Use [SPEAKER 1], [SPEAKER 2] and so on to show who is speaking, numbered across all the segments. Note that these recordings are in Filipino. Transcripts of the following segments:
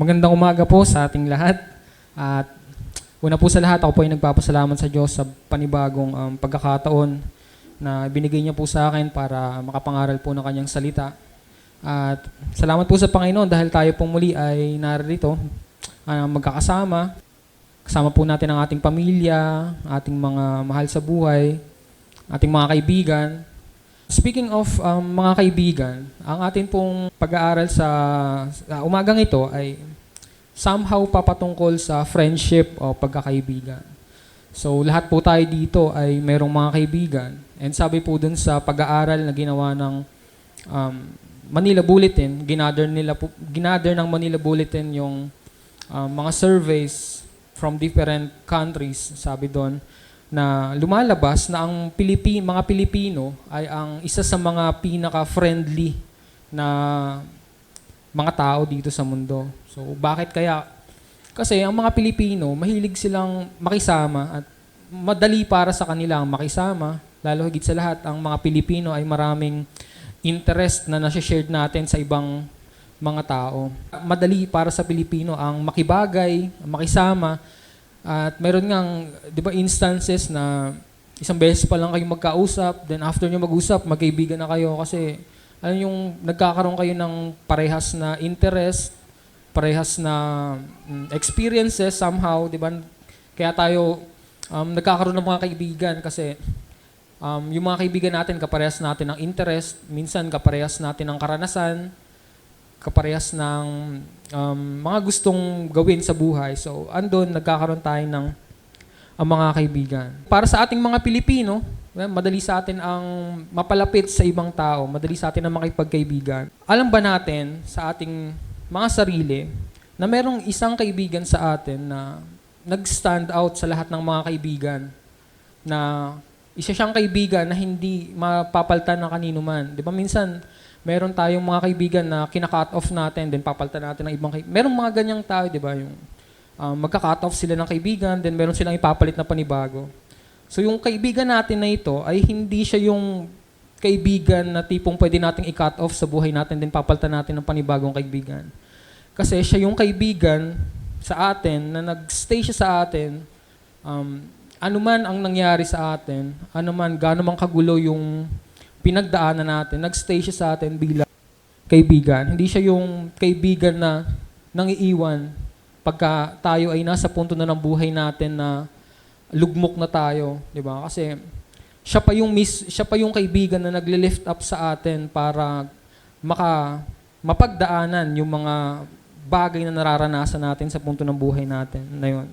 [SPEAKER 1] Magandang umaga po sa ating lahat. At una po sa lahat, ako po ay nagpapasalamat sa Diyos sa panibagong pagkakataon na binigay niya po sa akin para makapangaral po ng kanyang salita. At salamat po sa Panginoon dahil tayo pong muli ay narito magkakasama. Kasama po natin ang ating pamilya, ating mga mahal sa buhay, ating mga kaibigan. Speaking of mga kaibigan, ang atin pong pag-aaral sa umagang ito ay somehow papatungkol sa friendship o pagkakaibigan. So lahat po tayo dito ay mayroong mga kaibigan. And sabi po dun sa pag-aaral na ginawa ng Manila Bulletin, ginather ng Manila Bulletin yung mga surveys from different countries, sabi doon, na lumalabas na ang mga Pilipino ay ang isa sa mga pinaka-friendly na mga tao dito sa mundo. So, bakit kaya? Kasi ang mga Pilipino, mahilig silang makisama at madali para sa kanila ang makisama. Lalo higit sa lahat, ang mga Pilipino ay maraming interest na nasi-share natin sa ibang mga tao. Madali para sa Pilipino ang makibagay, makisama. At meron ngang, di ba, instances na isang beses pa lang kayo magkausap, then after nyo mag-usap, magkaibigan na kayo kasi yung nagkakaroon kayo ng parehas na interest, parehas na experiences somehow, di ba? Kaya tayo nagkakaroon ng mga kaibigan kasi yung mga kaibigan natin, kaparehas natin ng interest, minsan kaparehas natin ng karanasan, kaparehas ng mga gustong gawin sa buhay. So, andun, nagkakaroon tayo ng mga kaibigan. Para sa ating mga Pilipino, madali sa atin ang mapalapit sa ibang tao, madali sa atin ang makipagkaibigan. Alam ba natin sa ating mga sarili na merong isang kaibigan sa atin na nag-stand out sa lahat ng mga kaibigan, na isa siyang kaibigan na hindi mapapaltan ng kanino man. Di ba minsan, meron tayong mga kaibigan na kina-cut off natin, then papalitan natin ng ibang kaibigan. Merong mga ganyang tao, di ba? Yung magka-cut off sila ng kaibigan, then meron silang ipapalit na panibago. So yung kaibigan natin na ito ay hindi siya yung kaibigan na tipong pwede nating i-cut off sa buhay natin, then papalitan natin ng panibagong kaibigan. Kasi siya yung kaibigan sa atin na nag-stay siya sa atin, anuman ang nangyari sa atin, anuman gaano man kagulo yung pinagdaanan natin, nag-stay siya sa atin bilang kaibigan. Hindi siya yung kaibigan na nangiiwan pagka tayo ay nasa punto na ng buhay natin na lugmok na tayo, di ba? Kasi siya pa yung kaibigan na nagle-lift up sa atin para mapagdaanan yung mga bagay na nararanasan natin sa punto ng buhay natin na yun.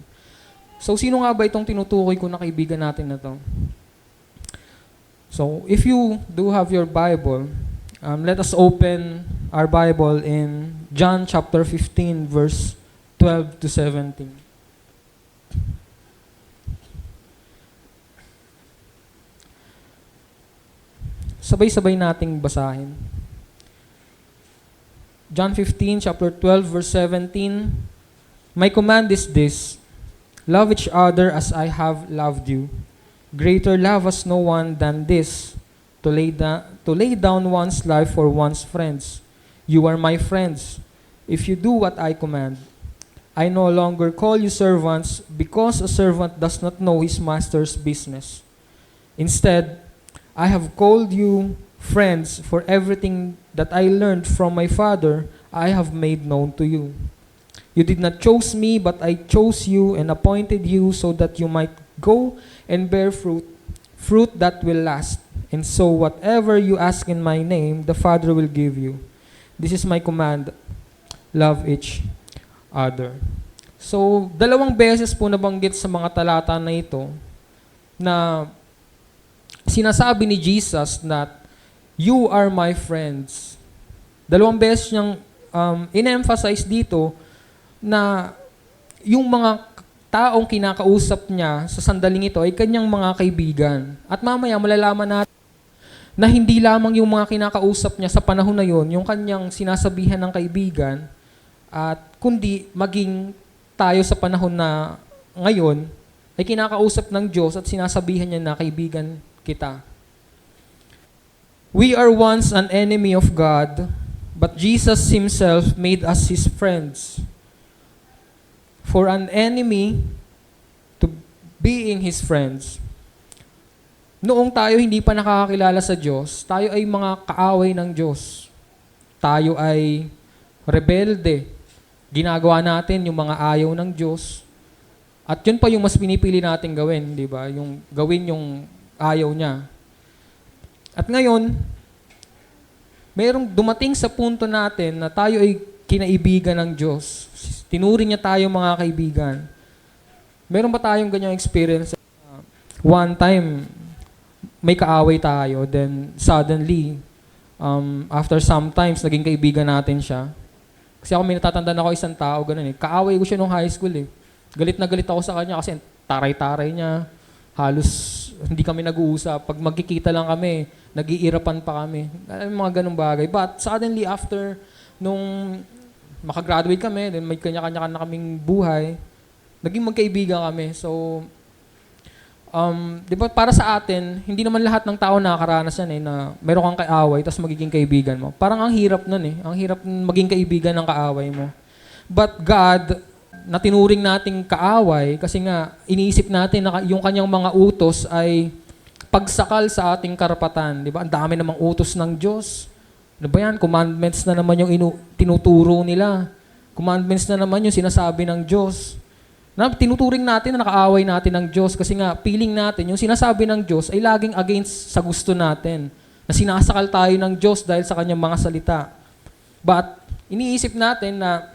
[SPEAKER 1] So, sino nga ba itong tinutukoy ko na kaibigan natin na to? So, if you do have your Bible, let us open our Bible in John chapter 15, verse 12 to 17. Sabay-sabay nating basahin. John 15, chapter 12, verse 17. My command is this, love each other as I have loved you. Greater love has no one than this, to lay down one's life for one's friends. You are my friends, if you do what I command. I no longer call you servants, because a servant does not know his master's business. Instead, I have called you friends, for everything that I learned from my Father, I have made known to you. You did not choose me, but I chose you and appointed you so that you might go and bear fruit that will last. And so whatever you ask in my name, the Father will give you. This is my command, love each other. So, 2 beses po nabanggit sa mga talata na ito na sinasabi ni Jesus that you are my friends. 2 beses niyang in-emphasize dito na yung mga taong kinakausap niya sa sandaling ito ay kanyang mga kaibigan. At mamaya malalaman natin na hindi lamang yung mga kinakausap niya sa panahon na yon, yung kanyang sinasabihan ng kaibigan, at kundi maging tayo sa panahon na ngayon ay kinakausap ng Diyos at sinasabihan niya na kaibigan kita. We are once an enemy of God, but Jesus Himself made us His friends. For an enemy to being his friends. Noong tayo hindi pa nakakakilala sa Diyos, tayo ay mga kaaway ng Diyos. Tayo ay rebelde. Ginagawa natin yung mga ayaw ng Diyos. At yun pa yung mas pinipili natin gawin, di ba? Yung gawin yung ayaw niya. At ngayon, mayroong dumating sa punto natin na tayo ay kinaibigan ng Diyos. Tinuring niya tayo mga kaibigan. Meron ba tayong ganyang experience? One time, may kaaway tayo, then suddenly, after sometimes, naging kaibigan natin siya. Kasi ako may natatandaan ako isang tao, ganun eh. Kaaway ko siya nung high school eh. Galit na galit ako sa kanya kasi taray-taray niya. Halos hindi kami nag-uusap. Pag magkikita lang kami, nag-iirapan pa kami. Mga ganung bagay. But suddenly after, nung makagraduate kami, then may kanya-kanya na kaming buhay, naging magkaibigan kami. So, di ba para sa atin, hindi naman lahat ng tao nakakaranas yan eh, na meron kang kaaway, tapos magiging kaibigan mo. Parang ang hirap nun eh. Ang hirap maging kaibigan ng kaaway mo. But God, na tinuring nating kaaway, kasi nga, iniisip natin na yung kanyang mga utos ay pagsakal sa ating karapatan. Di ba? Ang dami namang utos ng Diyos. Ano ba yan? Commandments na naman yung tinuturo nila. Commandments na naman yung sinasabi ng Diyos. Na tinuturing natin na nakaaway natin ng Diyos kasi nga feeling natin yung sinasabi ng Diyos ay laging against sa gusto natin. Na sinasakal tayo ng Diyos dahil sa kanyang mga salita. But iniisip natin na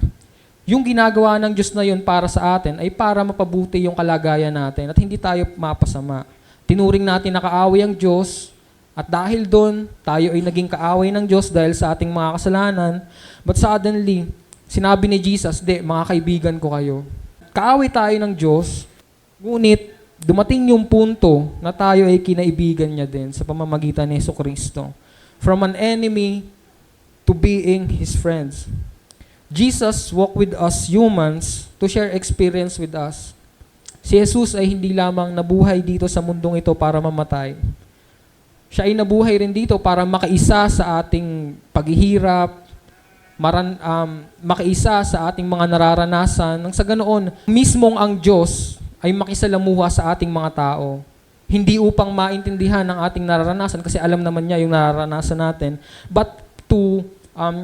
[SPEAKER 1] yung ginagawa ng Diyos na yun para sa atin ay para mapabuti yung kalagayan natin at hindi tayo mapasama. Tinuring natin na kaaway ang Diyos at dahil doon, tayo ay naging kaaway ng Diyos dahil sa ating mga kasalanan. But suddenly, sinabi ni Jesus, mga kaibigan ko kayo. Kaaway tayo ng Diyos, ngunit dumating yung punto na tayo ay kinaibigan niya din sa pamamagitan ni Jesucristo. From an enemy to being His friends. Jesus walked with us humans to share experience with us. Si Jesus ay hindi lamang nabuhay dito sa mundong ito para mamatay. Siya ay nabuhay rin dito para makaisa sa ating paghihirap, makaisa sa ating mga nararanasan. Nang sa ganoon, mismong ang Diyos ay makisalamuha sa ating mga tao. Hindi upang maintindihan ang ating nararanasan kasi alam naman niya yung nararanasan natin, but to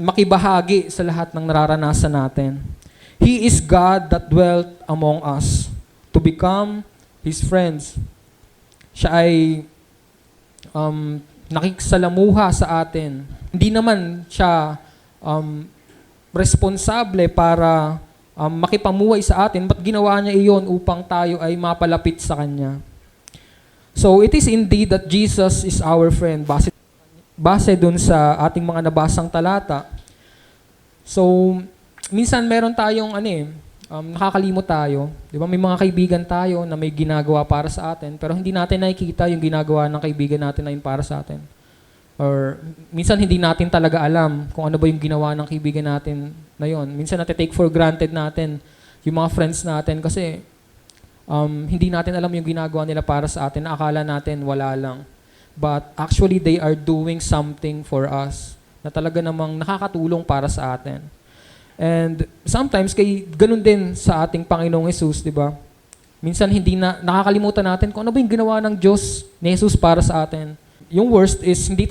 [SPEAKER 1] makibahagi sa lahat ng nararanasan natin. He is God that dwelt among us to become His friends. Siya ay nakikisalamuha sa atin. Hindi naman siya responsable para makipamuhay sa atin, but ginawa niya iyon upang tayo ay mapalapit sa Kanya. So, it is indeed that Jesus is our friend. Base dun sa ating mga nabasang talata. So, minsan meron tayong nakakalimot tayo. Di ba? May mga kaibigan tayo na may ginagawa para sa atin, pero hindi natin nakikita yung ginagawa ng kaibigan natin na yun para sa atin. Or minsan hindi natin talaga alam kung ano ba yung ginawa ng kaibigan natin na yun. Minsan take for granted natin yung mga friends natin kasi hindi natin alam yung ginagawa nila para sa atin. Akala natin wala lang. But actually, they are doing something for us na talaga namang nakakatulong para sa atin. And sometimes, ganun din sa ating Panginoong Jesus, di ba? Minsan, hindi nakakalimutan natin kung ano ba yung ginawa ng Diyos ni Jesus para sa atin. Yung worst is, hindi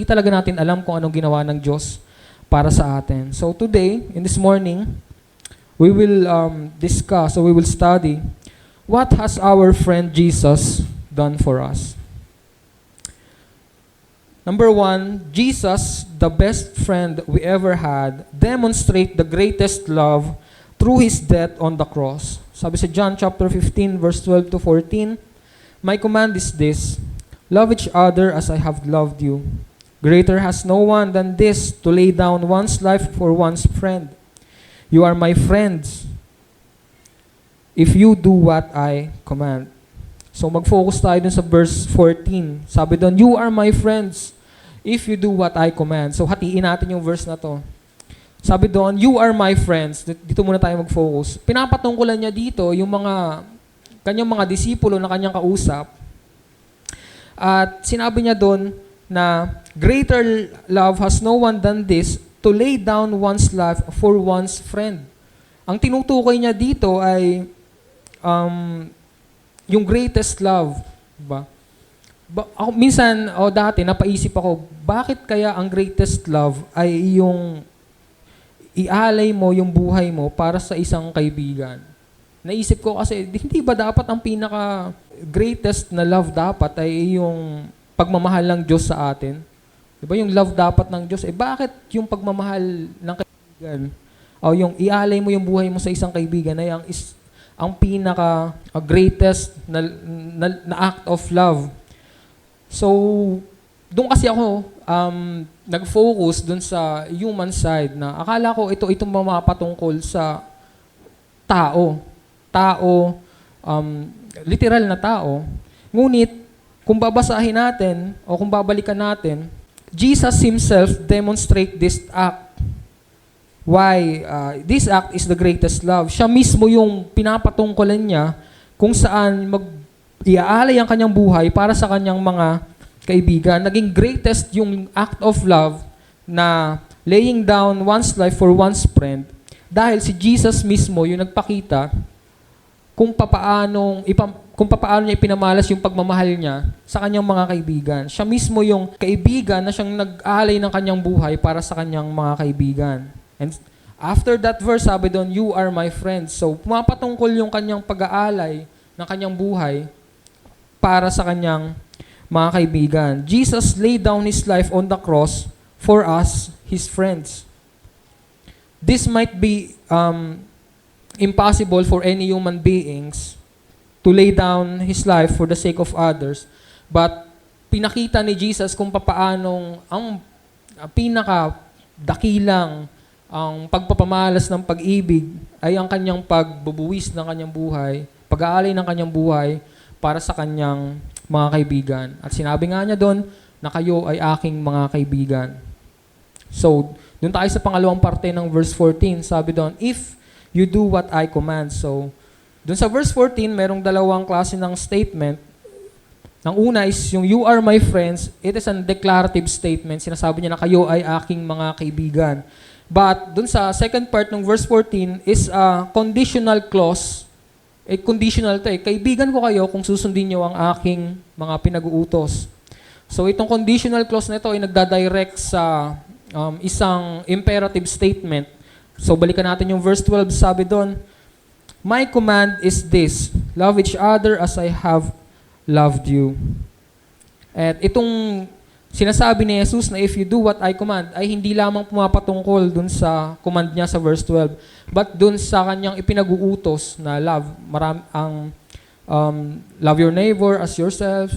[SPEAKER 1] talaga natin alam kung anong ginawa ng Diyos para sa atin. So today, in this morning, we will discuss, or we will study, what has our friend Jesus done for us? Number 1, Jesus, the best friend we ever had, demonstrate the greatest love through His death on the cross. Sabi sa John chapter 15, verse 12 to 14, "My command is this, love each other as I have loved you. Greater has no one than this, to lay down one's life for one's friend. You are my friends if you do what I command." So mag-focus tayo dun sa verse 14. Sabi doon, "You are my friends if you do what I command." So hatiin natin yung verse na to. Sabi doon, "You are my friends." Dito muna tayo mag-focus. Pinapatungkulan niya dito yung kanyang mga disipulo na kanyang kausap. At sinabi niya doon na greater love has no one than this, to lay down one's life for one's friend. Ang tinutukoy niya dito ay yung greatest love, ba? Ako, minsan, dati, napaisip ako, bakit kaya ang greatest love ay yung ialay mo yung buhay mo para sa isang kaibigan? Naisip ko kasi, hindi ba dapat ang pinaka-greatest na love dapat ay yung pagmamahal ng Diyos sa atin? Diba yung love dapat ng Diyos? Bakit yung pagmamahal ng kaibigan o yung ialay mo yung buhay mo sa isang kaibigan ay ang pinaka-greatest na act of love? So, doon kasi ako nag-focus doon sa human side na akala ko itong mapatungkol sa tao. Literal na tao. Ngunit, kung babasahin natin o kung babalikan natin, Jesus himself demonstrate this act. Why? This act is the greatest love. Siya mismo yung pinapatungkulan niya kung saan iaalay ang kanyang buhay para sa kanyang mga kaibigan. Naging greatest yung act of love na laying down one's life for one's friend dahil si Jesus mismo yung nagpakita kung papaano niya ipinamalas yung pagmamahal niya sa kanyang mga kaibigan. Siya mismo yung kaibigan na siyang nag-aalay ng kanyang buhay para sa kanyang mga kaibigan. And after that verse, sabi doon, you are my friends. So, pumapatungkol yung kanyang pag-aalay ng kanyang buhay para sa kanyang mga kaibigan. Jesus laid down His life on the cross for us, His friends. This might be impossible for any human beings to lay down His life for the sake of others, but pinakita ni Jesus kung papaanong ang pinakadakilang ang pagpapamalas ng pag-ibig ay ang kanyang pagbubuwis ng kanyang buhay, pag-aalay ng kanyang buhay para sa kanyang mga kaibigan. At sinabi nga niya doon na kayo ay aking mga kaibigan. So, doon tayo sa pangalawang parte ng verse 14. Sabi doon, if you do what I command. So, doon sa verse 14, merong dalawang klase ng statement. Ang una is yung you are my friends. It is a declarative statement. Sinasabi niya na kayo ay aking mga kaibigan. But doon sa second part ng verse 14 is a conditional clause. Conditional to kaibigan ko kayo kung susundin niyo ang aking mga pinag-uutos. So itong conditional clause na ito ay nagdadirect sa isang imperative statement. So balikan natin yung verse 12, sabi doon, my command is this, love each other as I have loved you. At itong sinasabi ni Jesus na if you do what I command ay hindi lamang pumapatungkol dun sa command niya sa verse 12, but dun sa kanyang ipinag-uutos na love. Love your neighbor as yourself,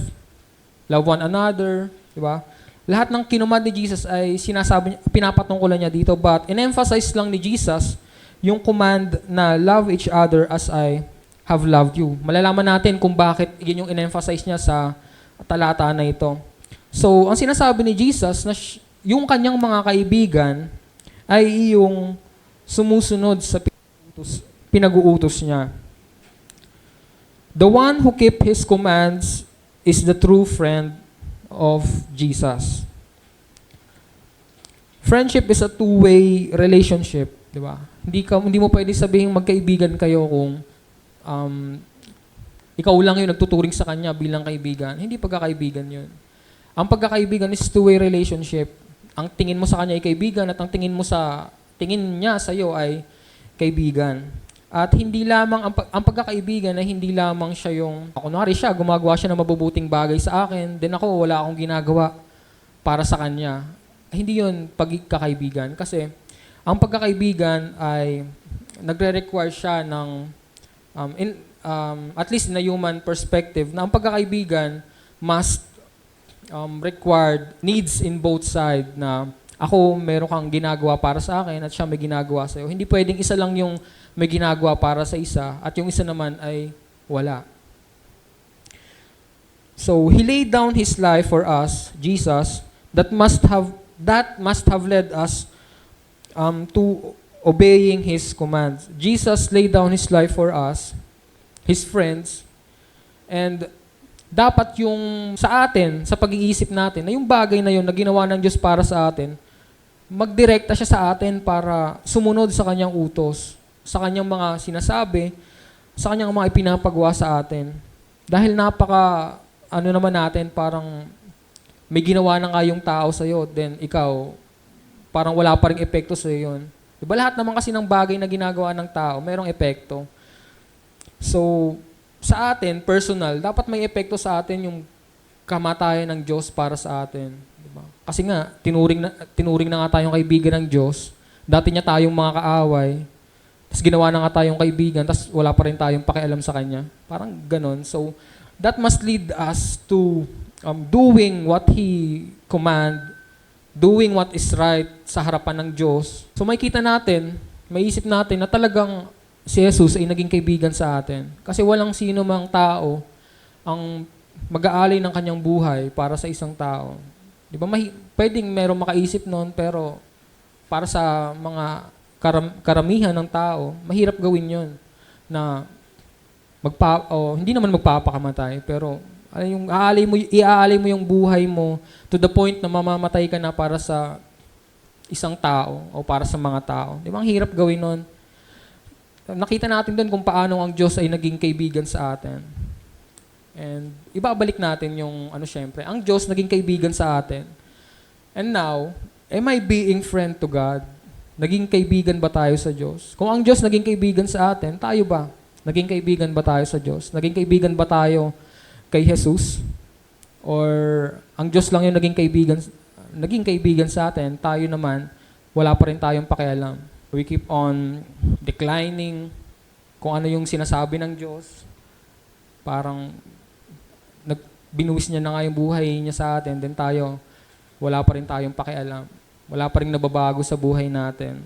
[SPEAKER 1] love one another, di ba? Lahat ng kinumand ni Jesus ay pinapatungkulan niya dito, but in-emphasize lang ni Jesus yung command na love each other as I have loved you. Malalaman natin kung bakit yun yung in-emphasize niya sa talata na ito. So, ang sinasabi ni Jesus na yung kanyang mga kaibigan ay yung sumusunod sa pinag-uutos niya. The one who keeps His commands is the true friend of Jesus. Friendship is a two-way relationship, di ba? Hindi mo pwede sabihin magkaibigan kayo kung ikaw lang yung nagtuturing sa kanya bilang kaibigan. Hindi pagkakaibigan yun. Ang pagkakaibigan is two-way relationship. Ang tingin mo sa kanya ay kaibigan at ang tingin niya sa iyo ay kaibigan. At hindi lamang ang pagkakaibigan ay hindi lamang siya yung kunwari siya gumagawa siya ng mabubuting bagay sa akin, then ako wala akong ginagawa para sa kanya. Hindi 'yun pagkakaibigan kasi ang pagkakaibigan ay nagre-require siya ng at least in a human perspective na ang pagkakaibigan must required needs in both side na ako meron kang ginagawa para sa akin at siya may ginagawa sa iyo. Hindi pwedeng isa lang yung may ginagawa para sa isa at yung isa naman ay wala. So He laid down His life for us, Jesus, that must have led us to obeying His commands. Jesus laid down His life for us, His friends, and dapat yung sa atin, sa pag-iisip natin, na yung bagay na yun na ginawa ng Diyos para sa atin, magdirekta siya sa atin para sumunod sa kanyang utos. sa kanyang mga sinasabi, sa kanyang mga ipinapagawa sa atin. Dahil ano naman natin, parang may ginawa na nga yung tao sa'yo, then ikaw, parang wala pa ring epekto sa'yo yun. Diba lahat naman kasi ng bagay na ginagawa ng tao, mayroong epekto. So, sa atin, personal, dapat may epekto sa atin yung kamatayan ng Diyos para sa atin. Diba? Kasi nga, tinuring na nga tayong kaibigan ng Diyos. Dati niya tayong mga kaaway. Tapos ginawa na nga tayong kaibigan, tapos wala pa rin tayong pakialam sa Kanya. Parang ganon. So, that must lead us to doing what He doing what is right sa harapan ng Diyos. So, makikita natin, maisip natin na talagang si Jesus ay naging kaibigan sa atin. Kasi walang sino mang tao ang mag-aalay ng kanyang buhay para sa isang tao. Di ba? Pwedeng merong makaisip nun, pero para sa mga karamihan ng tao, mahirap gawin yon na hindi naman magpapakamatay, pero yung iaalay mo yung buhay mo to the point na mamamatay ka na para sa isang tao o para sa mga tao. Di ba? Ang hirap gawin nun. Nakita natin doon kung paano ang Diyos ay naging kaibigan sa atin. And ibabalik natin yung syempre, ang Diyos naging kaibigan sa atin. And now, am I being friend to God? Naging kaibigan ba tayo sa Diyos? Kung ang Diyos naging kaibigan sa atin, tayo ba? Naging kaibigan ba tayo sa Diyos? Naging kaibigan ba tayo kay Jesus? Or ang Diyos lang yung naging kaibigan sa atin, tayo naman, wala pa rin tayong pakialam. We keep on declining kung ano yung sinasabi ng Diyos. Parang binuwis niya na nga yung buhay niya sa atin, then tayo, wala pa rin tayong pakialam. Wala pa rin nababago sa buhay natin.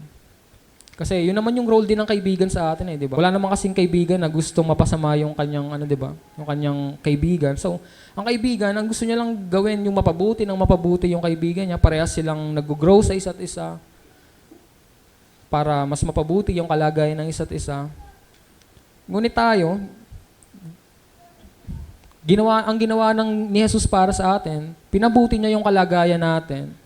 [SPEAKER 1] Kasi yun naman yung role din ng kaibigan sa atin di ba? Wala naman kasing kaibigan na gustong mapasama yung kanyang, di ba? Yung kanyang kaibigan. So, ang kaibigan, ang gusto niya lang gawin yung mapabuti yung kaibigan niya. Parehas silang nag-grow sa isa't isa para mas mapabuti yung kalagayan ng isa't isa. Ngunit tayo, ang ginawa ni Jesus para sa atin, pinabuti niya yung kalagayan natin.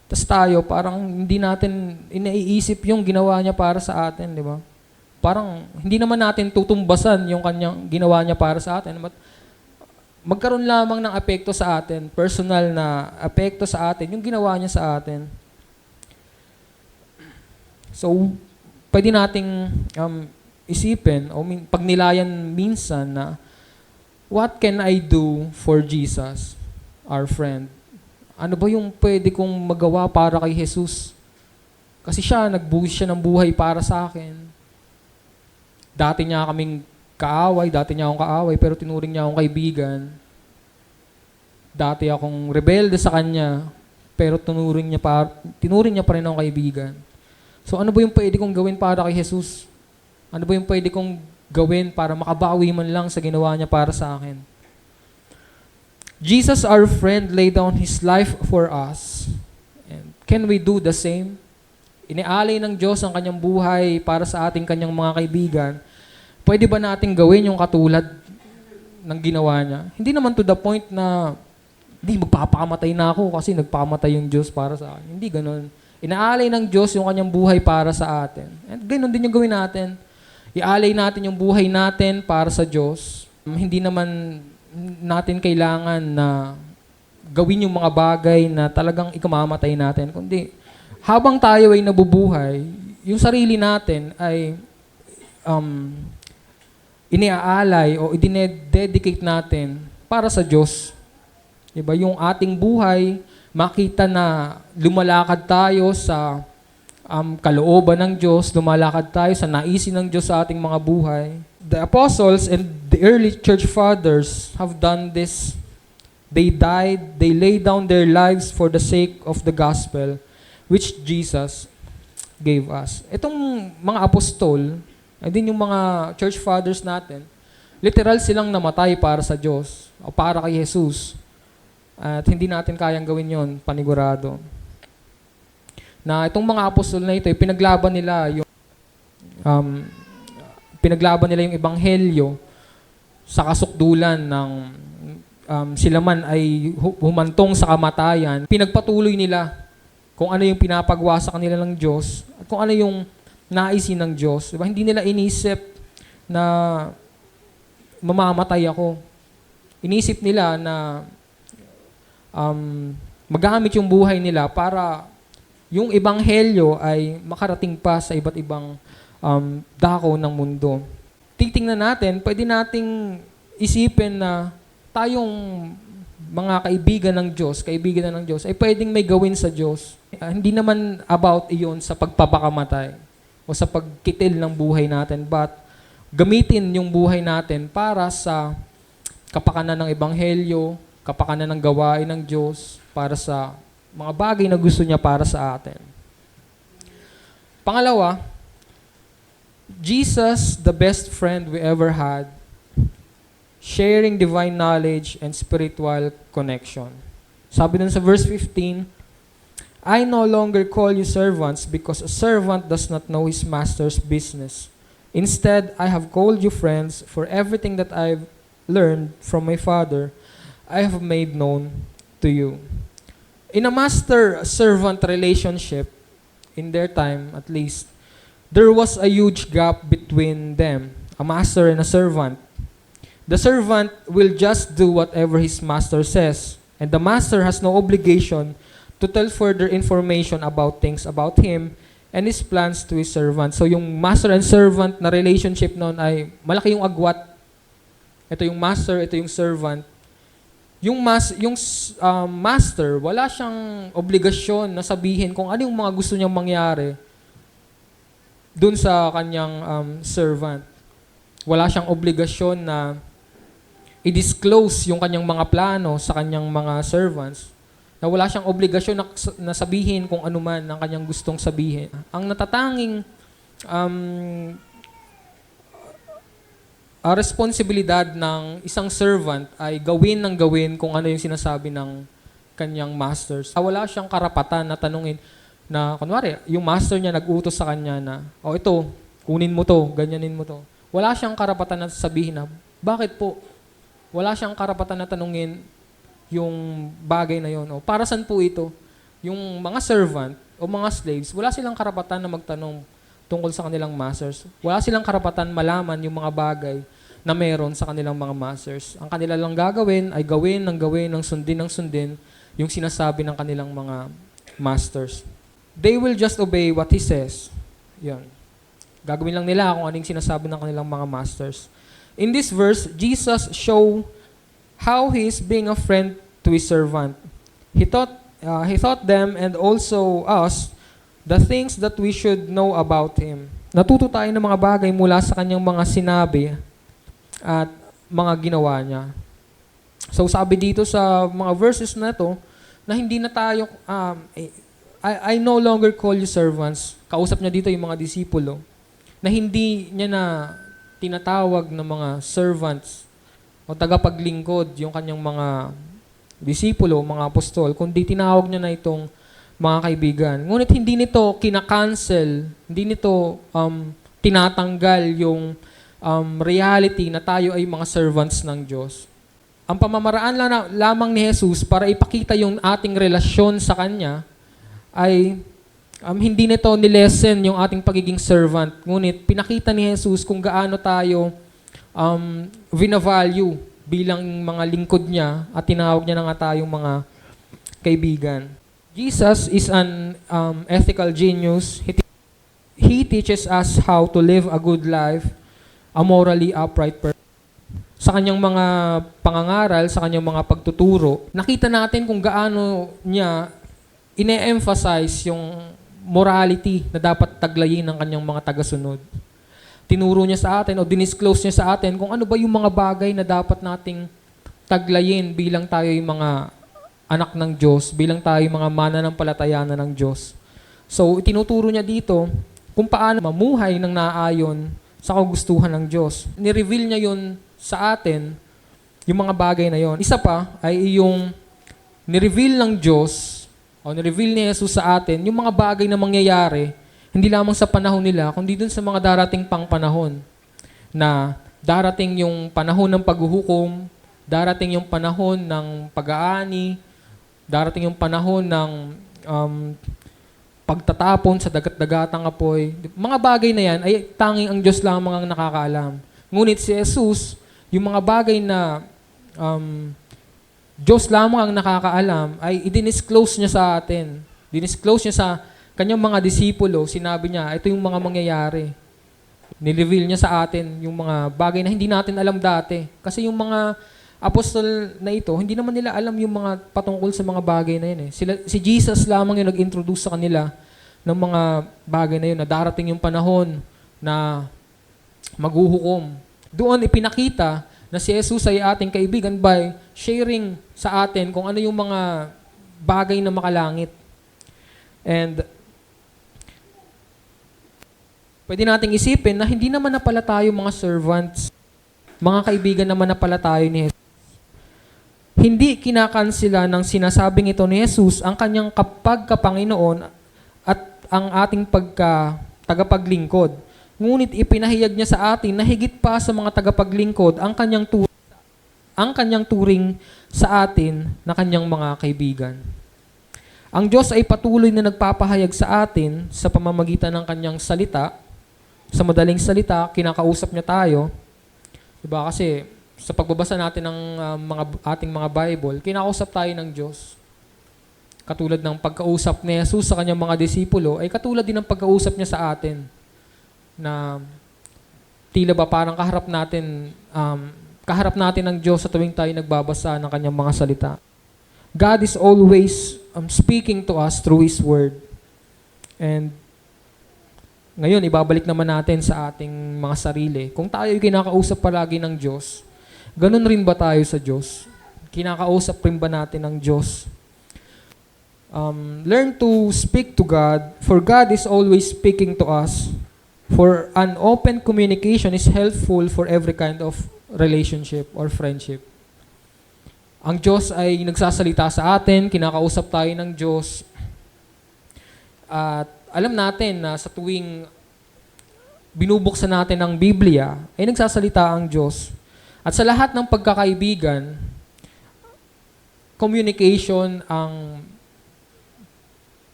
[SPEAKER 1] Tapos tayo, parang hindi natin inaiisip yung ginawa niya para sa atin, di ba? Parang hindi naman natin tutumbasan yung kanyang ginawa niya para sa atin. Magkaroon lamang ng apekto sa atin, personal na apekto sa atin, yung ginawa niya sa atin. So, pwede nating isipin o pagnilayan minsan na, what can I do for Jesus, our friend? Ano ba yung pwede kong magawa para kay Jesus? Kasi nagbuhis siya ng buhay para sa akin. Dati niya akong kaaway, pero tinuring niya akong kaibigan. Dati akong rebelde sa kanya, pero tinuring niya pa rin akong kaibigan. So ano ba yung pwede kong gawin para kay Jesus? Ano ba yung pwede kong gawin para makabawi man lang sa ginawa niya para sa akin? Jesus, our friend, laid down His life for us. And can we do the same? Inialay ng Diyos ang kanyang buhay para sa ating kanyang mga kaibigan. Pwede ba nating gawin yung katulad ng ginawa niya? Hindi naman to the point na, magpapakamatay na ako kasi nagpakamatay yung Diyos para sa akin. Hindi ganun. Inaalay ng Diyos yung kanyang buhay para sa atin. And ganun din yung gawin natin. Ialay natin yung buhay natin para sa Diyos. Hindi naman natin kailangan na gawin yung mga bagay na talagang ikamamatay natin. Kundi, habang tayo ay nabubuhay, yung sarili natin ay iniaalay o idinededicate natin para sa Diyos. Diba? Yung ating buhay, makita na lumalakad tayo sa kalooban ng Diyos, lumalakad tayo sa naisin ng Diyos sa ating mga buhay. The apostles and the early church fathers have done this. They died, they laid down their lives for the sake of the gospel which Jesus gave us. Itong mga apostol, and din yung mga church fathers natin, literal silang namatay para sa Diyos o para kay Jesus. At hindi natin kayang gawin yon, panigurado. Na itong mga apostol na ito, pinaglaban nila yung ebanghelyo sa kasukdulan ng sila man ay humantong sa kamatayan. Pinagpatuloy nila kung ano yung pinapagawa sa kanila ng Diyos at kung ano yung naisin ng Diyos. Diba? Hindi nila inisip na mamamatay ako. Inisip nila na magamit yung buhay nila para yung ebanghelyo ay makarating pa sa iba't ibang dako ng mundo. Titingnan natin, pwede nating isipin na tayong mga kaibigan na ng Diyos, ay pwedeng may gawin sa Diyos. Hindi naman about iyon sa pagpapakamatay o sa pagkitil ng buhay natin, but gamitin yung buhay natin para sa kapakanan ng ebanghelyo, kapakanan ng gawain ng Diyos, para sa mga bagay na gusto niya para sa atin. Pangalawa, Jesus, the best friend we ever had, sharing divine knowledge and spiritual connection. Sabi dun sa verse 15, I no longer call you servants because a servant does not know his master's business. Instead, I have called you friends, for everything that I've learned from my Father, I have made known to you. In a master-servant relationship, in their time at least, there was a huge gap between them, a master and a servant. The servant will just do whatever his master says, and the master has no obligation to tell further information about things about him and his plans to his servant. So yung master and servant na relationship noon ay malaki yung agwat. Ito yung master, ito yung servant. Yung master, wala siyang obligasyon na sabihin kung ano yung mga gusto niyang mangyari dun sa kanyang servant. Wala siyang obligasyon na i-disclose yung kanyang mga plano sa kanyang mga servants. Na wala siyang obligasyon na sabihin kung ano man ang kanyang gustong sabihin. Ang natatanging responsibilidad ng isang servant ay gawin ng gawin kung ano yung sinasabi ng kanyang masters. Wala siyang karapatan na tanungin na, kunwari, yung master niya nag-utos sa kanya na, ito, kunin mo to, ganyanin mo to. Wala siyang karapatan na sabihin na, bakit po? Wala siyang karapatan na tanungin yung bagay na yun. Para saan po ito? Yung mga servant o mga slaves, wala silang karapatan na magtanong tungkol sa kanilang masters. Wala silang karapatan malaman yung mga bagay na meron sa kanilang mga masters. Ang kanila lang gagawin ay gawin ng sundin yung sinasabi ng kanilang mga masters. They will just obey what he says. Yan. Gagawin lang nila kung anong sinasabi ng kanilang mga masters. In this verse, Jesus show how he is being a friend to his servant. He taught them and also us the things that we should know about him. Natuto tayo ng mga bagay mula sa kanyang mga sinabi at mga ginawa niya. So sabi dito sa mga verses na to, na hindi na tayo, I no longer call you servants. Kausap niya dito yung mga disipulo, na hindi niya na tinatawag ng mga servants o tagapaglingkod yung kanyang mga disipulo, mga apostol, kundi tinawag niya na itong mga kaibigan. Ngunit hindi nito kinakancel, hindi nito tinatanggal yung reality na tayo ay mga servants ng Diyos. Ang pamamaraan lamang ni Jesus para ipakita yung ating relasyon sa Kanya ay hindi nito nilesen yung ating pagiging servant. Ngunit pinakita ni Jesus kung gaano tayo vina-value bilang mga lingkod niya at tinawag niya na nga tayong mga kaibigan. Jesus is an ethical genius. He teaches us how to live a good life, a morally upright person. Sa kanyang mga pangangaral, sa kanyang mga pagtuturo, nakita natin kung gaano niya ine-emphasize yung morality na dapat taglayin ng kanyang mga tagasunod. Tinuro niya sa atin o dinisclose niya sa atin kung ano ba yung mga bagay na dapat nating taglayin bilang tayo yung mga anak ng Diyos, bilang tayo mga mananampalatayana ng Diyos. So, itinuturo niya dito kung paano mamuhay ng naayon sa kagustuhan ng Diyos. Ni-reveal niya yun sa atin, yung mga bagay na yon. Isa pa ay yung ni-reveal ng Diyos o ni-reveal ni Jesus sa atin, yung mga bagay na mangyayari, hindi lamang sa panahon nila, kundi dun sa mga darating pang panahon. Na darating yung panahon ng paghuhukom, darating yung panahon ng pag-aani, darating yung panahon ng pagtatapon sa dagat-dagatang apoy. Mga bagay na yan ay tanging ang Diyos lamang ang nakakaalam. Ngunit si Jesus, yung mga bagay na Diyos lamang ang nakakaalam, ay i-disclose niya sa atin. Dinisclose niya sa kanyang mga disipulo. Sinabi niya, ito yung mga mangyayari. Nireveal niya sa atin yung mga bagay na hindi natin alam dati. Kasi yung mga apostol na ito, hindi naman nila alam yung mga patungkol sa mga bagay na yun. Si Jesus lamang yung nag-introduce sa kanila ng mga bagay na yun, na darating yung panahon na maghuhukom. Doon ipinakita na si Jesus ay ating kaibigan by sharing sa atin kung ano yung mga bagay na makalangit. And pwede nating isipin na hindi naman na pala tayo mga servants, mga kaibigan naman na pala tayo ni Jesus. Hindi kinakansela ng sinasabing ito ni Jesus ang kanyang pagkapanginoon at ang ating tagapaglingkod. Ngunit ipinahayag niya sa atin na higit pa sa mga tagapaglingkod ang kanyang turing sa atin na kanyang mga kaibigan. Ang Diyos ay patuloy na nagpapahayag sa atin sa pamamagitan ng kanyang salita. Sa madaling salita, kinakausap niya tayo. Diba? Kasi sa pagbabasa natin ng ating mga Bible, kinakausap tayo ng Diyos. Katulad ng pagkausap ni Jesus sa kanyang mga disipulo, ay katulad din ng pagkausap niya sa atin. Na tila ba parang kaharap natin ng Diyos sa tuwing tayo nagbabasa ng kanyang mga salita. God is always speaking to us through His Word. And ngayon, ibabalik naman natin sa ating mga sarili. Kung tayo kinakausap palagi ng Diyos, ganun rin ba tayo sa Diyos? Kinakausap rin ba natin ng Diyos? Learn to speak to God, for God is always speaking to us. For an open communication is helpful for every kind of relationship or friendship. Ang Diyos ay nagsasalita sa atin, kinakausap tayo ng Diyos. At alam natin na sa tuwing binubuksan natin ang Biblia, ay nagsasalita ang Diyos. At sa lahat ng pagkakaibigan, communication ang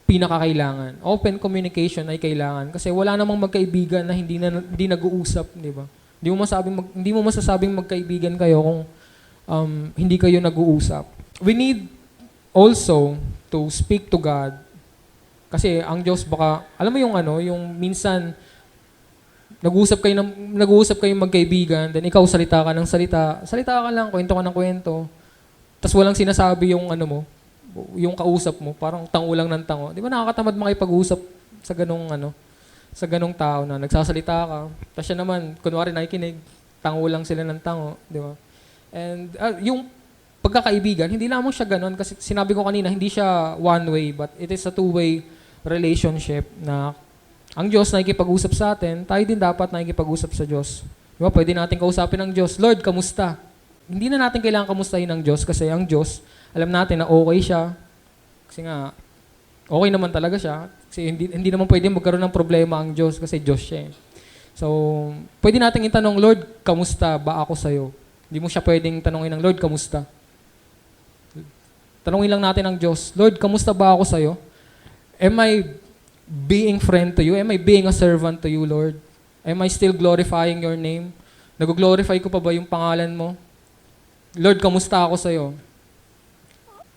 [SPEAKER 1] pinakakailangan. Open communication ay kailangan. Kasi wala namang magkaibigan na hindi nag-uusap, di ba? Hindi mo masasabing magkaibigan kayo kung hindi kayo nag-uusap. We need also to speak to God. Kasi ang Diyos baka, alam mo yung minsan, nag-uusap kayo magkaibigan, then ikaw salita ka ka lang, kwento ka ng kwento, tapos walang sinasabi yung yung kausap mo, parang tango lang ng tango. Di ba nakakatamad makipag-usap sa ganong tao na nagsasalita ka, tapos siya naman, kunwari nakikinig, tango lang sila ng tango, di ba? And yung pagkakaibigan, hindi lamang siya ganon, kasi sinabi ko kanina, hindi siya one way, but it is a two-way relationship na ang Diyos nakikipag-usap sa atin, tayo din dapat nakikipag-usap sa Diyos. Di ba? Pwede natin kausapin ng Diyos, Lord, kamusta? Hindi na natin kailangan kamustahin ng Diyos kasi ang Diyos, alam natin na okay siya. Kasi nga, okay naman talaga siya. Kasi hindi naman pwede magkaroon ng problema ang Diyos kasi Diyos siya. So, pwede natin itanong, Lord, kamusta ba ako sa'yo? Hindi mo siya pwedeng tanongin ng Lord, kamusta? Tanongin lang natin ng Diyos, Lord, kamusta ba ako sa'yo? Am I being friend to you? Am I being a servant to you, Lord? Am I still glorifying your name? Nag-glorify ko pa ba yung pangalan mo? Lord, kamusta ako sa'yo?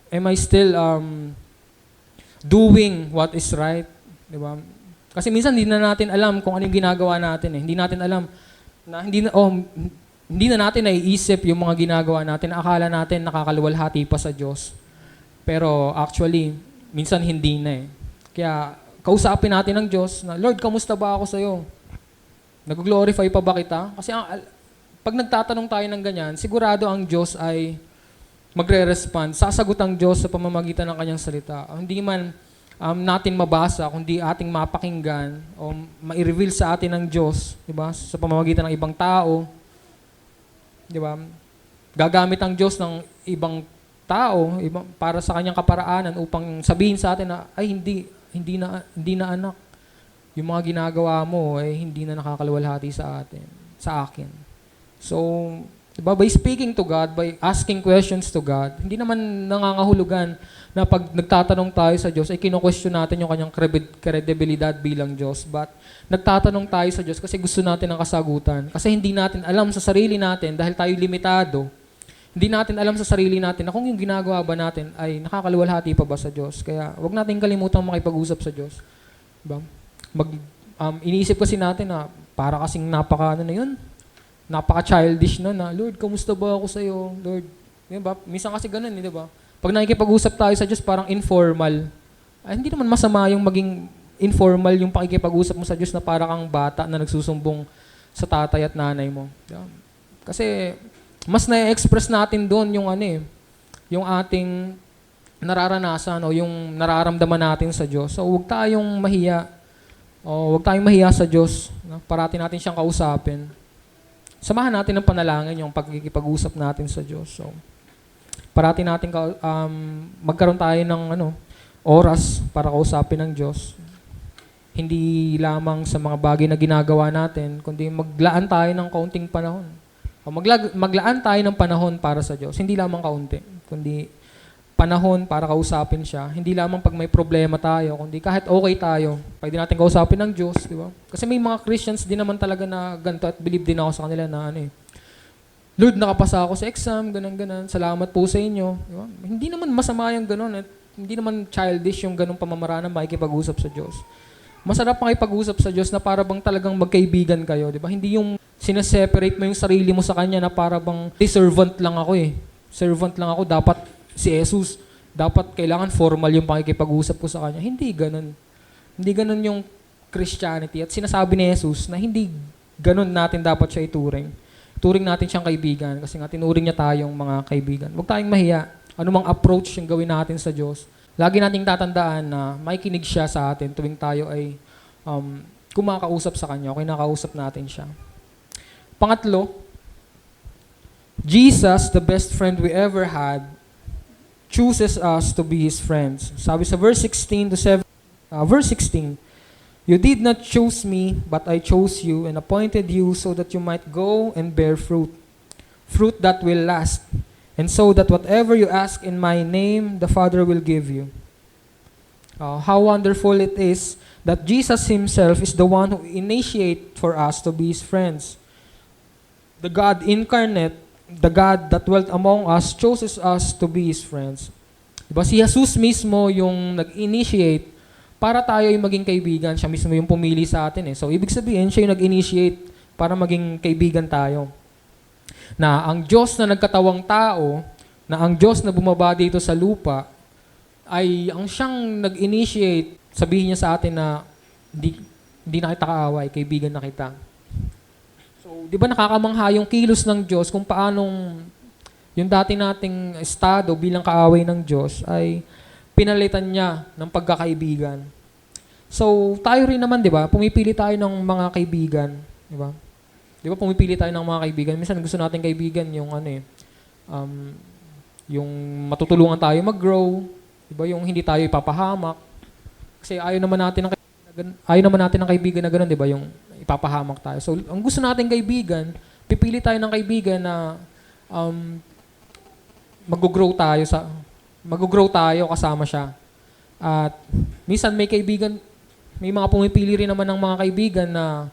[SPEAKER 1] Am I still doing what is right? Diba? Kasi minsan hindi na natin alam kung ano yung ginagawa natin. Hindi natin alam na hindi na natin naiisip yung mga ginagawa natin. Akala natin nakakaluwalhati pa sa Diyos. Pero actually, minsan hindi na . Kaya kausapin natin ng Diyos na, Lord, kamusta ba ako sa'yo? Nag-glorify pa ba kita? Kasi pag nagtatanong tayo ng ganyan, sigurado ang Diyos ay magre-respond. Sasagot ang Diyos sa pamamagitan ng kanyang salita. Hindi man natin mabasa, kundi ating mapakinggan o ma-reveal sa atin ng Diyos, diba? Sa pamamagitan ng ibang tao. Diba? Gagamit ang Diyos ng ibang tao para sa kanyang kaparaanan upang sabihin sa atin na, ay hindi na anak. Yung mga ginagawa mo ay hindi na nakakaluwalhati sa akin. So, Diba? By speaking to God, by asking questions to God, hindi naman nangangahulugan na pag nagtatanong tayo sa Diyos, ay kino-question natin yung kanyang kredibilidad bilang Diyos. But nagtatanong tayo sa Diyos kasi gusto natin ng kasagutan. Kasi hindi natin alam sa sarili natin, dahil tayo limitado, hindi natin alam sa sarili natin na kung yung ginagawa ba natin ay nakakaluwalhati pa ba sa Diyos. Kaya wag natin kalimutang makipag-usap sa Diyos. Diba? Iniisip kasi natin na para kasing napaka-childish na, Lord, kamusta ba ako sa'yo? Lord, diba? Minsan kasi ganun, diba? Pag nakikipag-usap tayo sa Diyos, parang informal. Ay, hindi naman masama yung maging informal yung pakikipag-usap mo sa Diyos na para kang bata na nagsusumbong sa tatay at nanay mo. Diba? Kasi, mas na-express natin doon yung yung ating nararanasan o yung nararamdaman natin sa Diyos. So, huwag tayong mahiya. Huwag tayong mahiya sa Diyos. Parati natin siyang kausapin. Samahan natin ng panalangin yung pagkikipag-usap natin sa Diyos. So, parati natin magkaroon tayo ng oras para kausapin ng Diyos. Hindi lamang sa mga bagay na ginagawa natin, kundi maglaan tayo ng kaunting panahon. Maglaan tayo ng panahon para sa Diyos. Hindi lamang kaunti, kundi panahon para kausapin siya. Hindi lamang pag may problema tayo, kundi kahit okay tayo, pwede natin kausapin ng Diyos, di ba? Kasi may mga Christians din naman talaga na ganito at believe din ako sa kanila na Lord, nakapasa ako sa exam, ganun. Salamat po sa inyo. Di ba? Hindi naman masama yung ganun at hindi naman childish yung ganung pamamaraan na makikipag-usap sa Diyos. Masarap makipag-usap sa Diyos na para bang talagang magkaibigan kayo, di ba? Hindi yung sineseparate mo yung sarili mo sa Kanya na para bang servant lang ako Servant lang ako, dapat si Jesus, dapat kailangan formal yung pakikipag-usap ko sa Kanya. Hindi ganun. Hindi ganun yung Christianity. At sinasabi ni Jesus na hindi ganun natin dapat siya ituring. Turing natin siyang kaibigan kasi nga tinuring niya tayong mga kaibigan. Huwag tayong mahiya. Ano mang approach yung gawin natin sa Diyos. Lagi nating tatandaan na makikinig siya sa atin tuwing tayo ay kumakausap sa Kanya o kinakausap natin siya. Pangatlo, Jesus, the best friend we ever had, chooses us to be His friends. Sabi sa verse 16, You did not choose me, but I chose you and appointed you so that you might go and bear fruit, fruit that will last, and so that whatever you ask in my name, the Father will give you. How wonderful it is that Jesus Himself is the one who initiates for us to be His friends. The God incarnate, the God that dwelt among us, chooses us to be His friends. Diba? Si Jesus mismo yung nag-initiate para tayo yung maging kaibigan. Siya mismo yung pumili sa atin. So, ibig sabihin, siya yung nag-initiate para maging kaibigan tayo. Na ang Diyos na nagkatawang tao, na ang Diyos na bumaba dito sa lupa, ay ang siyang nag-initiate, sabihin niya sa atin na hindi na kita kaaway, kaibigan na kita. So, di ba nakakamangha yung kilos ng Diyos kung paanong yung dati nating estado bilang kaaway ng Diyos ay pinalitan niya ng pagkakaibigan. So, tayo rin naman, di ba, pumipili tayo ng mga kaibigan. Di ba? Di ba pumipili tayo ng mga kaibigan? Minsan gusto natin kaibigan yung yung matutulungan tayo mag-grow. Di ba? Yung hindi tayo ipapahamak. Kasi ayaw naman natin ng kaibigan na gano'n, di ba? Yung ipapahamak tayo. So, ang gusto natin kaibigan, pipili tayo ng kaibigan na mag-grow tayo kasama siya. At minsan may mga pumipili rin naman ng mga kaibigan na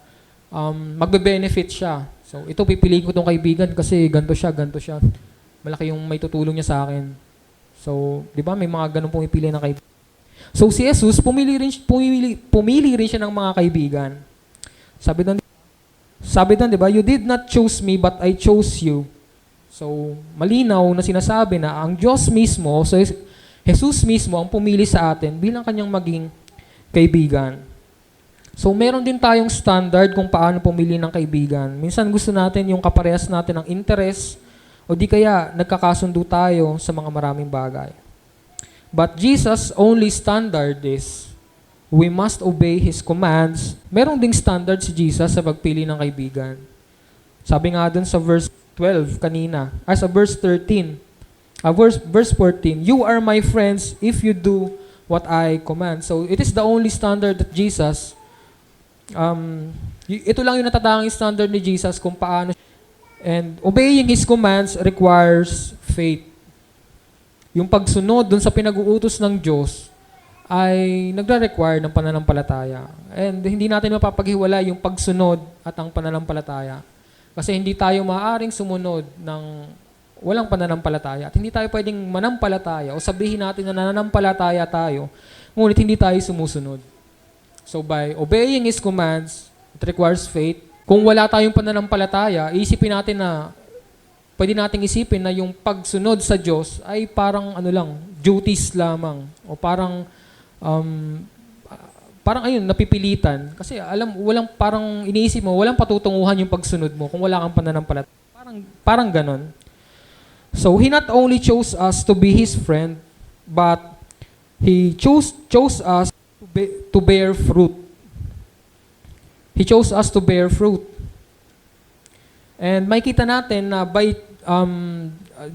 [SPEAKER 1] magbe-benefit siya. So, ito pipiliin ko tong kaibigan kasi ganto siya. Malaki yung may tutulong niya sa akin. So, di ba may mga ganun pumipili na kaibigan. So, si Jesus, pumili rin siya ng mga kaibigan. Sabi doon, di ba, You did not choose me, but I chose you. So, malinaw na sinasabi na ang Diyos mismo, so Jesus mismo ang pumili sa atin bilang kanyang maging kaibigan. So, meron din tayong standard kung paano pumili ng kaibigan. Minsan gusto natin yung kaparehas natin ng interest o di kaya nagkakasundo tayo sa mga maraming bagay. But Jesus' only standard is we must obey His commands. Meron ding standard si Jesus sa pagpili ng kaibigan. Sabi nga dun sa verse 12 kanina, sa verse 13, verse 14, You are my friends if you do what I command. So, it is the only standard that Jesus, ito lang yung natatanging standard ni Jesus kung paano And obeying His commands requires faith. Yung pagsunod dun sa pinag-uutos ng Diyos ay nagre-require ng pananampalataya. And hindi natin mapapaghiwalay yung pagsunod at ang pananampalataya. Kasi hindi tayo maaaring sumunod ng walang pananampalataya. At hindi tayo pwedeng manampalataya o sabihin natin na nananampalataya tayo, ngunit hindi tayo sumusunod. So by obeying His commands, it requires faith. Kung wala tayong pananampalataya, isipin natin na pwede nating isipin na yung pagsunod sa Diyos ay parang duties lamang. O parang ayun, napipilitan. Kasi parang iniisip mo, walang patutunguhan yung pagsunod mo kung wala kang pananampalataya. Parang ganon. So, He not only chose us to be His friend, but He chose us to bear fruit. He chose us to bear fruit. And makita natin na by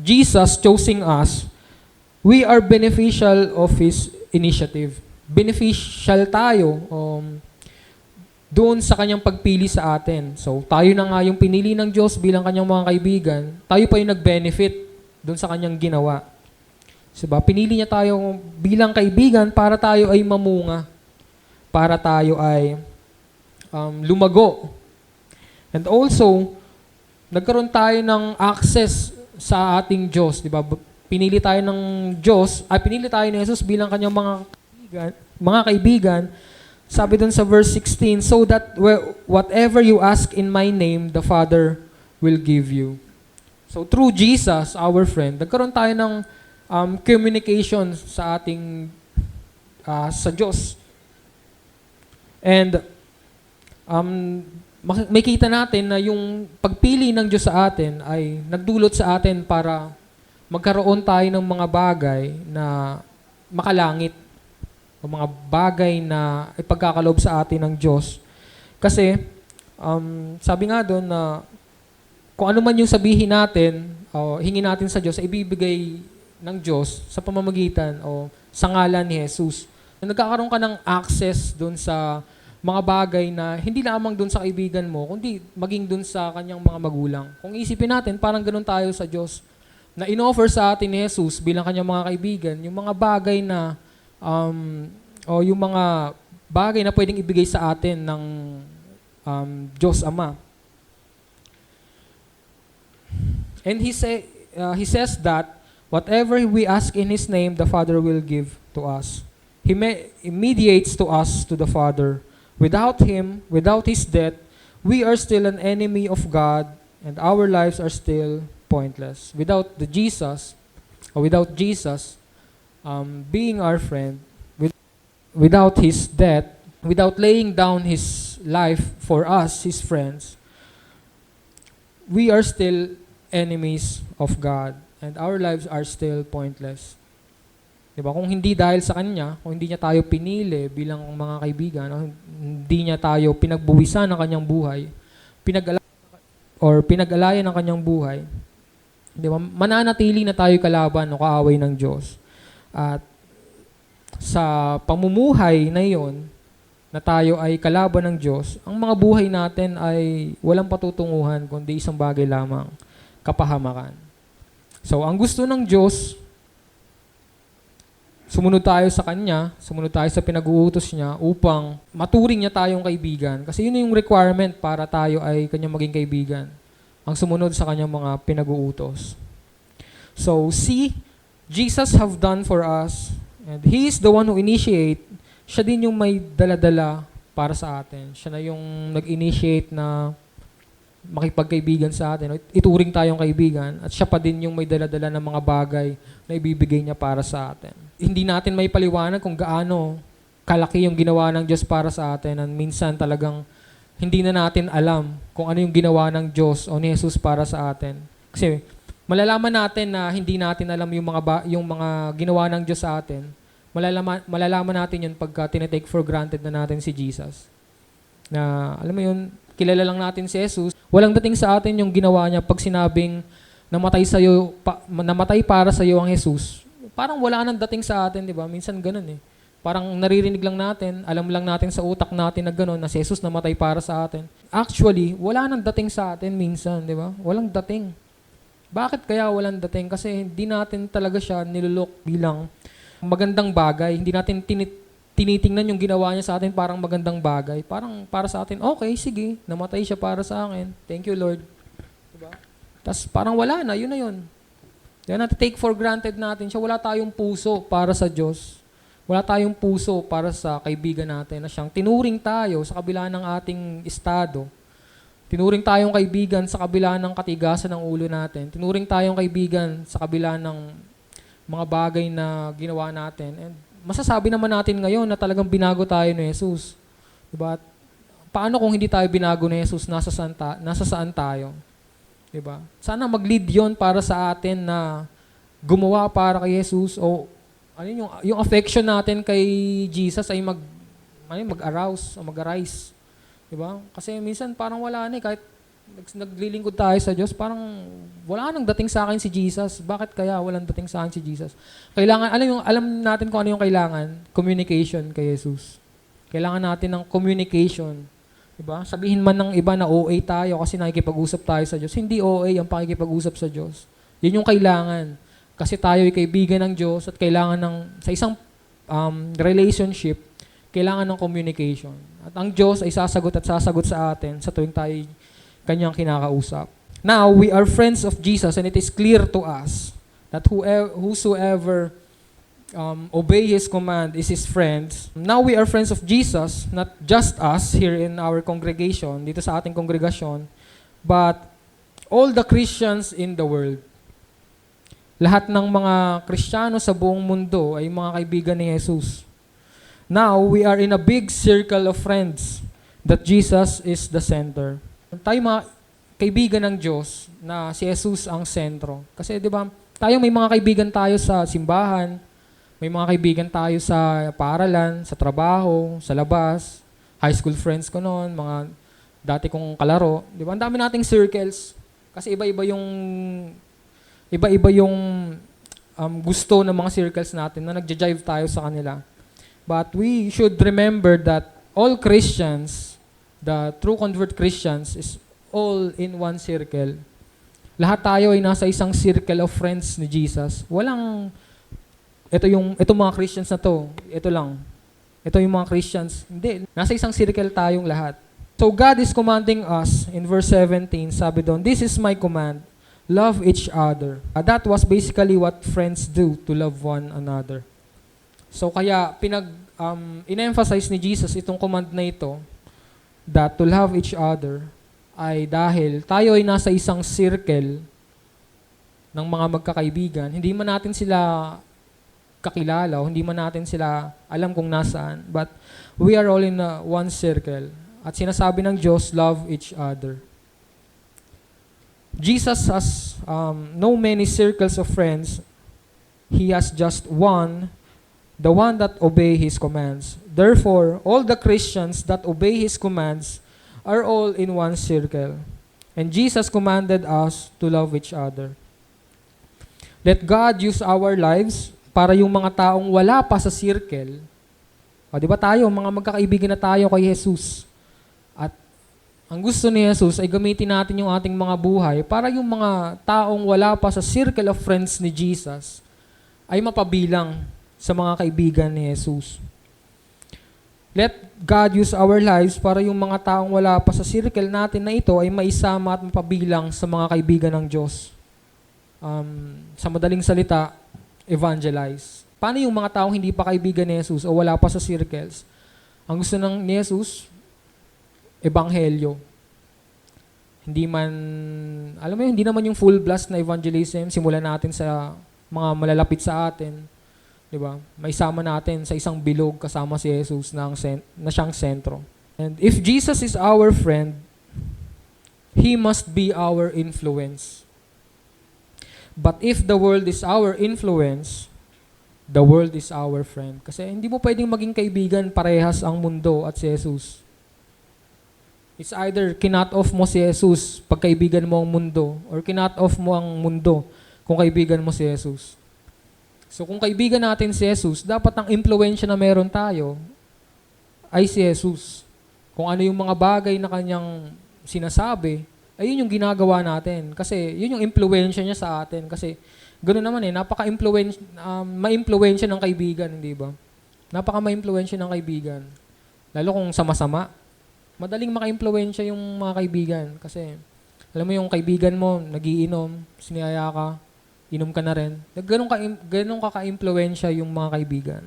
[SPEAKER 1] Jesus choosing us, we are beneficial of His initiative. Beneficial tayo doon sa Kanyang pagpili sa atin. So, tayo na nga yung pinili ng Diyos bilang Kanyang mga kaibigan, tayo pa yung nag-benefit doon sa Kanyang ginawa. Diba? Pinili niya tayo bilang kaibigan para tayo ay mamunga, para tayo ay lumago. And also, nagkaroon tayo ng access sa ating Diyos, di ba? Pinili tayo ng Diyos, pinili tayo ni Jesus bilang Kanyang mga kaibigan. Sabi dun sa verse 16, so that whatever you ask in my name, the Father will give you. So through Jesus, our friend, nagkaroon tayo ng communication sa ating sa Diyos. And makita natin na yung pagpili ng Diyos sa atin ay nagdulot sa atin para magkaroon tayo ng mga bagay na makalangit o mga bagay na ipagkakalob sa atin ng Diyos. Kasi, sabi nga doon na kung ano man yung sabihin natin o hingin natin sa Diyos, ay ibibigay ng Diyos sa pamamagitan o sa ngalan ni Jesus. Nagkakaroon ka ng access doon sa mga bagay na hindi lamang doon sa kaibigan mo, kundi maging doon sa kanyang mga magulang. Kung isipin natin, parang ganun tayo sa Diyos na inoffer sa atin ni Jesus bilang kanyang mga kaibigan, yung mga bagay na o yung mga bagay na pwedeng ibigay sa atin ng Diyos Ama. And He says that whatever we ask in His name, the Father will give to us. He mediates to us to the Father. Without Him, without His death, we are still an enemy of God and our lives are still pointless. Without Jesus, being our friend, without His death, without laying down His life for us, His friends, we are still enemies of God and our lives are still pointless. Diba? Kung hindi dahil sa Kanya, kung hindi niya tayo pinili bilang mga kaibigan, hindi niya tayo pinagbuwisan ng Kanyang buhay, pinag-alayan ng Kanyang buhay, diba? Mananatili na tayo kalaban o kaaway ng Diyos. At sa pamumuhay na iyon, na tayo ay kalaban ng Diyos, ang mga buhay natin ay walang patutunguhan, kundi isang bagay lamang, kapahamakan. So, ang gusto ng Diyos, sumunod tayo sa Kanya, sumunod tayo sa pinag-uutos niya upang maturing niya tayong kaibigan. Kasi yun yung requirement para tayo ay Kanyang maging kaibigan. Ang sumunod sa Kanyang mga pinag-uutos. So, see, Jesus have done for us, and He is the one who initiate. Siya din yung may dala-dala para sa atin. Siya na yung nag-initiate na makipagkaibigan sa atin. Ituring tayong kaibigan. At siya pa din yung may dala-dala ng mga bagay na ibibigay niya para sa atin. Hindi natin may paliwanag kung gaano kalaki yung ginawa ng Diyos para sa atin. And minsan talagang hindi na natin alam kung ano yung ginawa ng Diyos o ni Jesus para sa atin. Kasi malalaman natin na hindi natin alam yung mga ginawa ng Diyos sa atin. Malalaman natin yun pagka tinitake for granted na natin si Jesus. Na alam mo yun, kilala lang natin si Jesus. Walang dating sa atin yung ginawa niya pag sinabing namatay para sa iyo ang Jesus. Parang wala nang dating sa atin, di ba? Minsan ganun eh. Parang naririnig lang natin, alam lang natin sa utak natin na gano'n, na si Jesus namatay para sa atin. Actually, wala nang dating sa atin minsan, di ba? Walang dating. Bakit kaya walang dating? Kasi hindi natin talaga siya nilulok bilang magandang bagay. Hindi natin tinitingnan yung ginawa niya sa atin parang magandang bagay. Parang para sa atin, okay, sige, namatay siya para sa akin. Thank you, Lord. Diba? Tapos parang wala na, yun na yun. Kaya natin take for granted natin siya. Wala tayong puso para sa Diyos. Wala tayong puso para sa kaibigan natin na siyang tinuring tayo sa kabila ng ating estado. Tinuring tayong kaibigan sa kabila ng katigasan ng ulo natin. Tinuring tayong kaibigan sa kabila ng mga bagay na ginawa natin. And masasabi naman natin ngayon na talagang binago tayo ni Jesus. Diba? Paano kung hindi tayo binago ni Jesus, nasa saan tayo? Diba? Sana mag-lead yon para sa atin na gumawa para kay Jesus o ano yung affection natin kay Jesus ay mag-arouse o mag-arise. Diba? Kasi minsan parang wala na kahit naglilingkod tayo sa Diyos, parang wala nang dating sa akin si Jesus. Bakit kaya walang dating sa akin si Jesus? Kailangan, alam natin kung ano yung kailangan? Communication kay Jesus. Kailangan natin ng communication. Diba? Sabihin man ng iba na OA tayo kasi nakikipag-usap tayo sa Diyos. Hindi OA ang pakikipag-usap sa Diyos. Yun yung kailangan. Kasi tayo ay kaibigan ng Diyos at kailangan sa isang relationship, kailangan ng communication. At ang Diyos ay sasagot sa atin sa tuwing tayo kanyang kinakausap. Now, we are friends of Jesus and it is clear to us that whosoever obey His command is His friends. Now we are friends of Jesus, not just us here in our congregation, dito sa ating kongregasyon, but all the Christians in the world. Lahat ng mga Kristiyano sa buong mundo ay mga kaibigan ni Jesus. Now, we are in a big circle of friends that Jesus is the center. Tayo mga kaibigan ng Diyos na si Jesus ang sentro. Kasi di ba, tayo may mga kaibigan tayo sa simbahan, may mga kaibigan tayo sa paaralan, sa trabaho, sa labas, high school friends ko noon, mga dati kong kalaro. Di ba? Ang dami nating circles kasi iba-iba yung gusto ng mga circles natin na nagja-jive tayo sa kanila. But we should remember that all Christians, the true convert Christians, is all in one circle. Lahat tayo ay nasa isang circle of friends ni Jesus. Walang, ito mga Christians na to, ito lang. Ito yung mga Christians. Hindi, nasa isang circle tayong lahat. So God is commanding us, in verse 17, sabi doon, "This is my command, love each other." That was basically what friends do, to love one another. So kaya in-emphasize ni Jesus itong command na ito, that to love each other, ay dahil tayo ay nasa isang circle ng mga magkakaibigan. Hindi man natin sila kakilala o hindi man natin sila alam kung nasaan, but we are all in one circle. At sinasabi ng Diyos, love each other. Jesus has no many circles of friends. He has just one, the one that obey His commands. Therefore, all the Christians that obey His commands are all in one circle. And Jesus commanded us to love each other. Let God use our lives para yung mga taong wala pa sa circle. O, di ba tayo, mga magkakaibigan na tayo kay Jesus. At ang gusto ni Jesus ay gamitin natin yung ating mga buhay para yung mga taong wala pa sa circle of friends ni Jesus ay mapabilang sa mga kaibigan ni Jesus. Let God use our lives para yung mga taong wala pa sa circle natin na ito ay maisama at mapabilang sa mga kaibigan ng Diyos. Sa madaling salita, evangelize. Paano yung mga taong hindi pa kaibigan ni Jesus o wala pa sa circles? Ang gusto ni Jesus, ebanghelyo. Hindi man, alam mo yun, hindi naman yung full blast na evangelism, simulan natin sa mga malalapit sa atin. Diba? May sama natin sa isang bilog kasama si Jesus na siyang sentro. And if Jesus is our friend, He must be our influence. But if the world is our influence, the world is our friend. Kasi hindi mo pwedeng maging kaibigan parehas ang mundo at si Jesus. It's either kinat off mo si Jesus pag kaibigan mo ang mundo or kinat off mo ang mundo kung kaibigan mo si Jesus. So kung kaibigan natin si Jesus, dapat ang impluensya na meron tayo ay si Jesus. Kung ano yung mga bagay na kanyang sinasabi, ay yun yung ginagawa natin. Kasi yun yung impluensya niya sa atin. Kasi ganoon naman ma-impluensya ng kaibigan, hindi ba? Ma-impluensya ng kaibigan. Lalo kung sama-sama. Madaling maka-impluensya yung mga kaibigan. Kasi alam mo yung kaibigan mo, nagiinom, siniyaya ka, inom ka na rin. Ganun ka ka-impluensya yung mga kaibigan.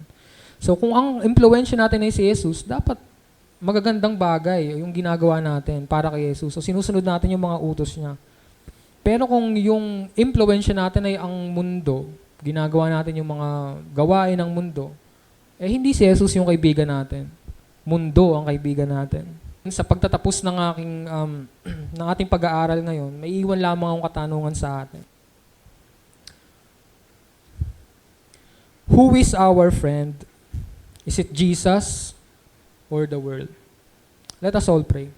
[SPEAKER 1] So kung ang impluensya natin ay si Jesus, dapat magagandang bagay yung ginagawa natin para kay Jesus. So sinusunod natin yung mga utos niya. Pero kung yung impluensya natin ay ang mundo, ginagawa natin yung mga gawain ng mundo, hindi si Jesus yung kaibigan natin. Mundo ang kaibigan natin. Sa pagtatapos ng ng ating pag-aaral ngayon, may iwan lamang akong katanungan sa atin. Who is our friend? Is it Jesus or the world? Let us all pray.